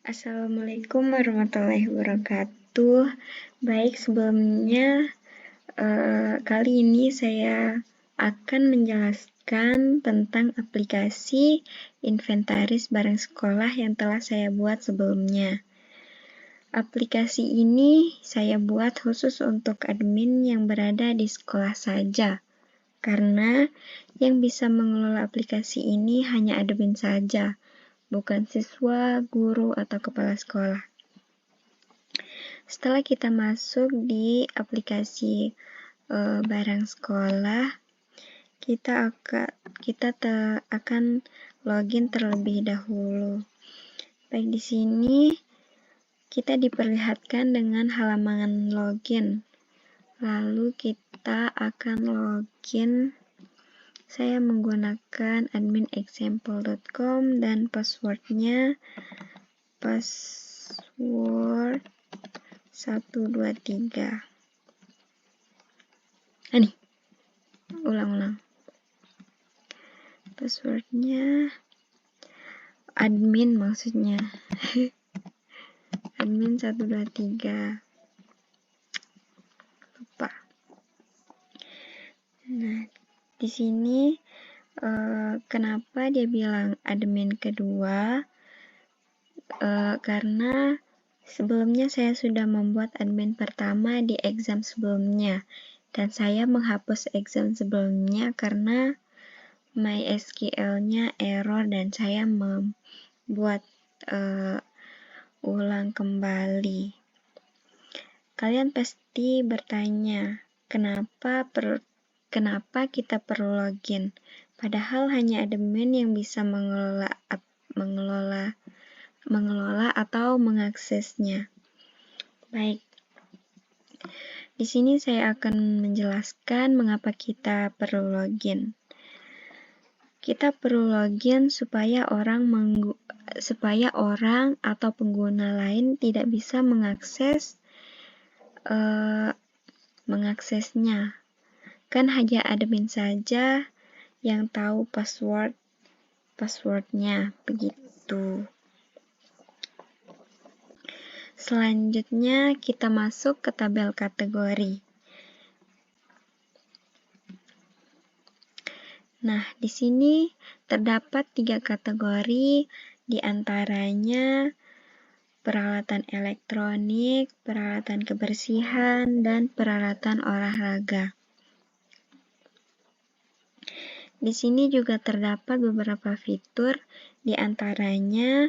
Assalamualaikum warahmatullahi wabarakatuh. Baik, sebelumnya kali ini saya akan menjelaskan tentang aplikasi inventaris barang sekolah yang telah saya buat sebelumnya. Aplikasi ini saya buat khusus untuk admin yang berada di sekolah saja, karena yang bisa mengelola aplikasi ini hanya admin saja, bukan siswa, guru, atau kepala sekolah. Setelah kita masuk di aplikasi barang sekolah, kita akan login terlebih dahulu. Baik, di sini kita diperlihatkan dengan halaman login. Lalu kita akan login. Saya menggunakan adminexample.com dan passwordnya password 123. Nih, ulang-ulang. Passwordnya admin maksudnya. Admin 123. Lupa. Nah, di sini kenapa dia bilang admin kedua? Karena sebelumnya saya sudah membuat admin pertama di exam sebelumnya, dan saya menghapus exam sebelumnya karena MySQL-nya error dan saya membuat ulang kembali. Kalian pasti bertanya, kenapa kita perlu login? Padahal hanya admin yang bisa mengelola atau mengaksesnya. Baik. Di sini saya akan menjelaskan mengapa kita perlu login. Kita perlu login supaya orang atau pengguna lain tidak bisa mengaksesnya. Kan hanya admin saja yang tahu passwordnya, begitu. Selanjutnya kita masuk ke tabel kategori. Nah, di sini terdapat 3 kategori, di antaranya peralatan elektronik, peralatan kebersihan, dan peralatan olahraga. Di sini juga terdapat beberapa fitur, di antaranya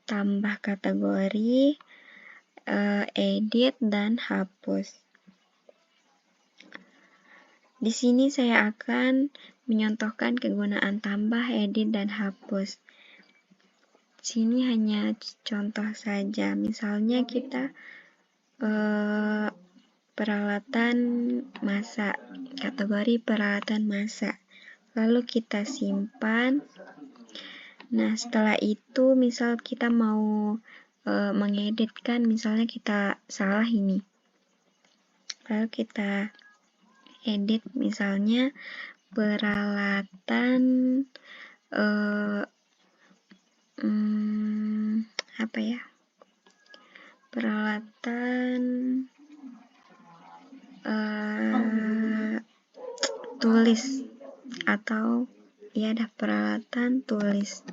tambah kategori, edit, dan hapus. Di sini saya akan menyontohkan kegunaan tambah, edit, dan hapus. Di sini hanya contoh saja. Misalnya kita peralatan masak, kategori peralatan masak. Lalu kita simpan. Nah, setelah itu misal kita mau mengeditkan, misalnya kita salah ini. Lalu kita edit, misalnya peralatan peralatan tulis atau peralatan tulis.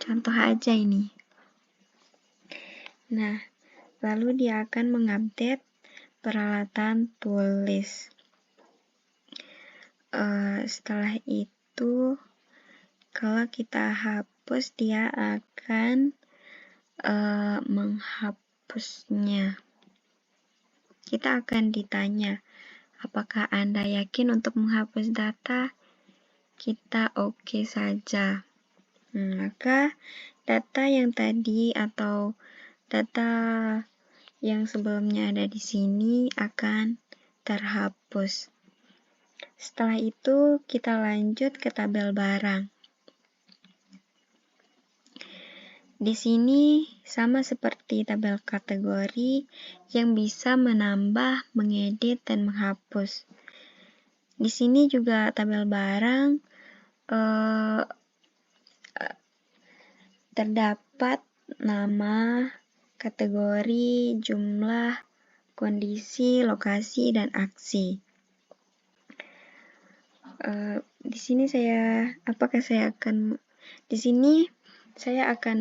Contoh aja ini. Nah, lalu dia akan mengupdate peralatan tulis. Setelah itu, kalau kita hapus, dia akan menghapusnya. Kita akan ditanya, apakah Anda yakin untuk menghapus data? Kita oke saja. Maka data yang tadi atau data yang sebelumnya ada di sini akan terhapus. Setelah itu kita lanjut ke tabel barang. Di sini sama seperti tabel kategori yang bisa menambah, mengedit, dan menghapus. Di sini juga tabel barang terdapat nama, kategori, jumlah, kondisi, lokasi, dan aksi. Di sini saya akan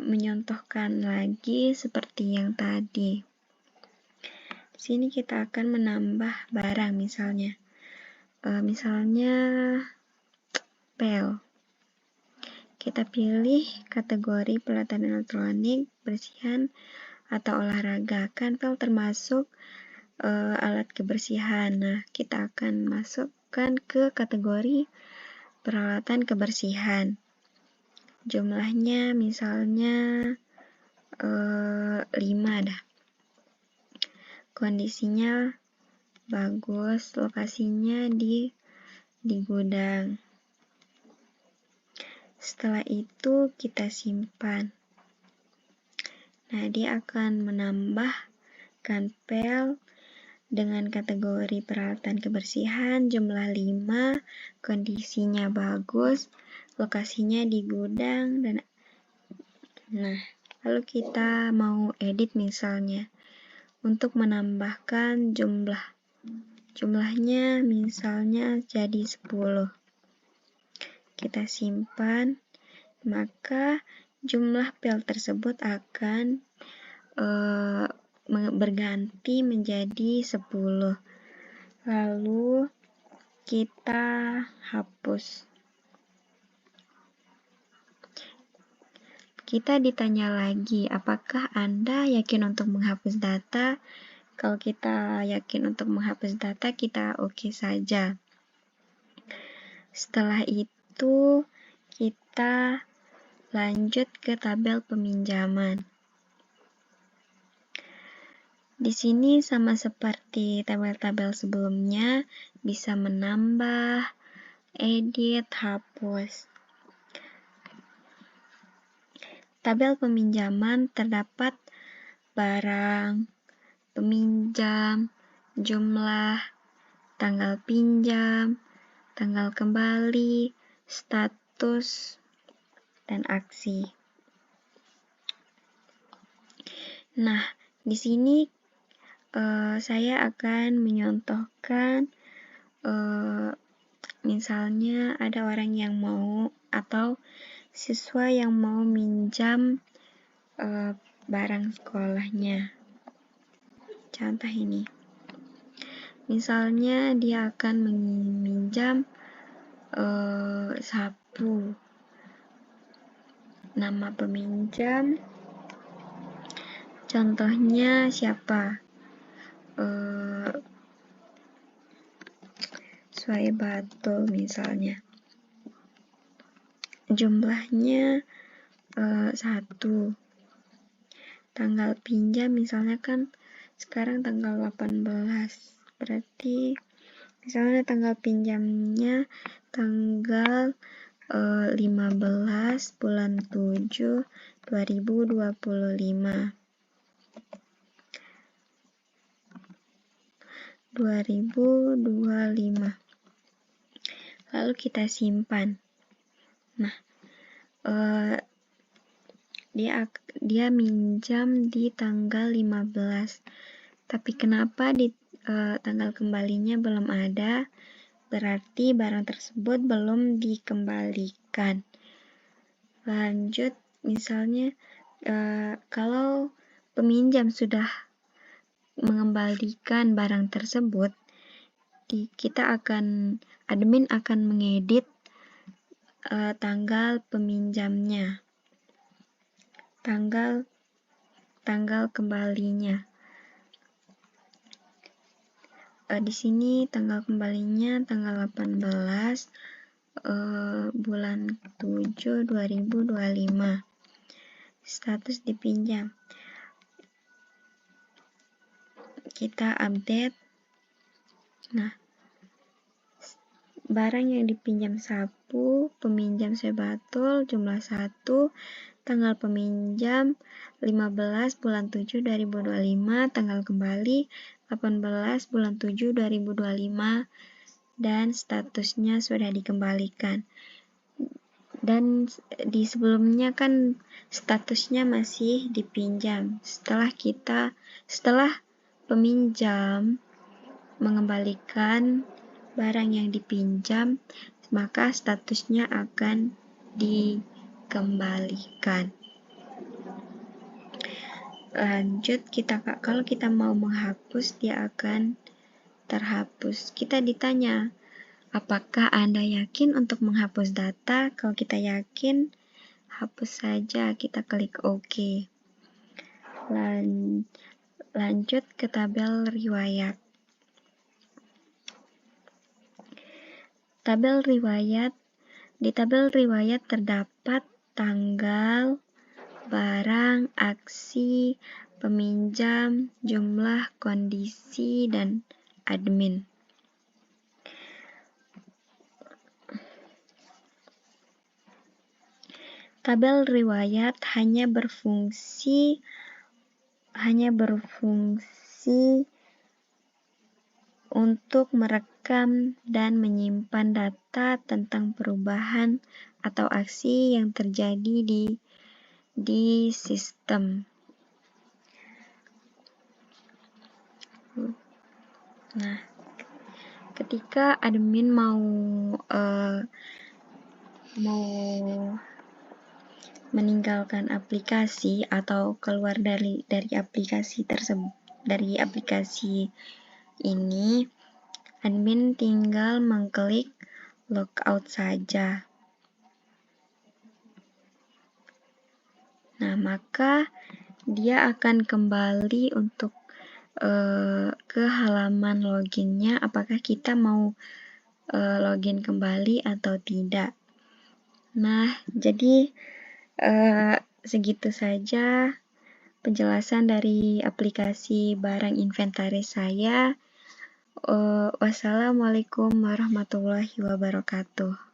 menyontohkan lagi seperti yang tadi. Di sini kita akan menambah barang misalnya. Misalnya pel. Kita pilih kategori peralatan elektronik, bersihan, atau olahraga. Kan pel termasuk alat kebersihan. Nah, kita akan masukkan ke kategori peralatan kebersihan. Jumlahnya misalnya 5 dah. Kondisinya bagus, lokasinya di gudang. Setelah itu kita simpan. Nah, dia akan menambahkan pel dengan kategori peralatan kebersihan jumlah 5, kondisinya bagus, lokasinya di gudang, dan lalu kita mau edit misalnya untuk menambahkan jumlahnya misalnya jadi 10. Kita simpan, maka jumlah pel tersebut akan berganti menjadi 10. Lalu kita hapus. Kita ditanya lagi, apakah Anda yakin untuk menghapus data? Kalau kita yakin untuk menghapus data, kita oke saja. Setelah itu, kita lanjut ke tabel peminjaman. Di sini sama seperti tabel-tabel sebelumnya, bisa menambah, edit, hapus. Tabel peminjaman terdapat barang, peminjam, jumlah, tanggal pinjam, tanggal kembali, status, dan aksi. Nah, di sini saya akan menyontohkan misalnya ada orang yang mau atau siswa yang mau minjam barang sekolahnya. Contoh ini. Misalnya dia akan meminjam sapu. Nama peminjam, contohnya siapa? Suaibatul misalnya. Jumlahnya 1. Tanggal pinjam misalnya kan sekarang tanggal 18. Berarti misalnya tanggal pinjamnya tanggal 15 bulan 7 2025. Lalu kita simpan. Nah, dia minjam di tanggal 15. Tapi kenapa di tanggal kembalinya belum ada? Berarti barang tersebut belum dikembalikan. Lanjut, misalnya kalau peminjam sudah mengembalikan barang tersebut, admin akan mengedit tanggal peminjamnya, tanggal kembalinya. Di sini tanggal kembalinya tanggal 18 bulan 7 2025. Status dipinjam. Kita update. Nah, barang yang dipinjam sapu, peminjam Suaibatul, jumlah 1, tanggal peminjam 15 bulan 7 2025, tanggal kembali 18 bulan 7 2025, dan statusnya sudah dikembalikan. Dan di sebelumnya kan statusnya masih dipinjam. Setelah peminjam mengembalikan barang yang dipinjam, maka statusnya akan dikembalikan. Lanjut, kalau kita mau menghapus, dia akan terhapus. Kita ditanya, apakah Anda yakin untuk menghapus data? Kalau kita yakin, hapus saja, kita klik OK. Lanjut ke tabel riwayat. Di tabel riwayat terdapat tanggal, barang, aksi, peminjam, jumlah, kondisi, dan admin. Tabel riwayat hanya berfungsi untuk merekam dan menyimpan data tentang perubahan atau aksi yang terjadi di sistem. Nah, ketika admin mau meninggalkan aplikasi atau keluar dari aplikasi tersebut, dari aplikasi ini, admin tinggal mengklik logout saja. Nah, maka dia akan kembali untuk ke halaman loginnya, apakah kita mau login kembali atau tidak. Nah, jadi segitu saja penjelasan dari aplikasi barang inventaris saya. Wassalamualaikum warahmatullahi wabarakatuh.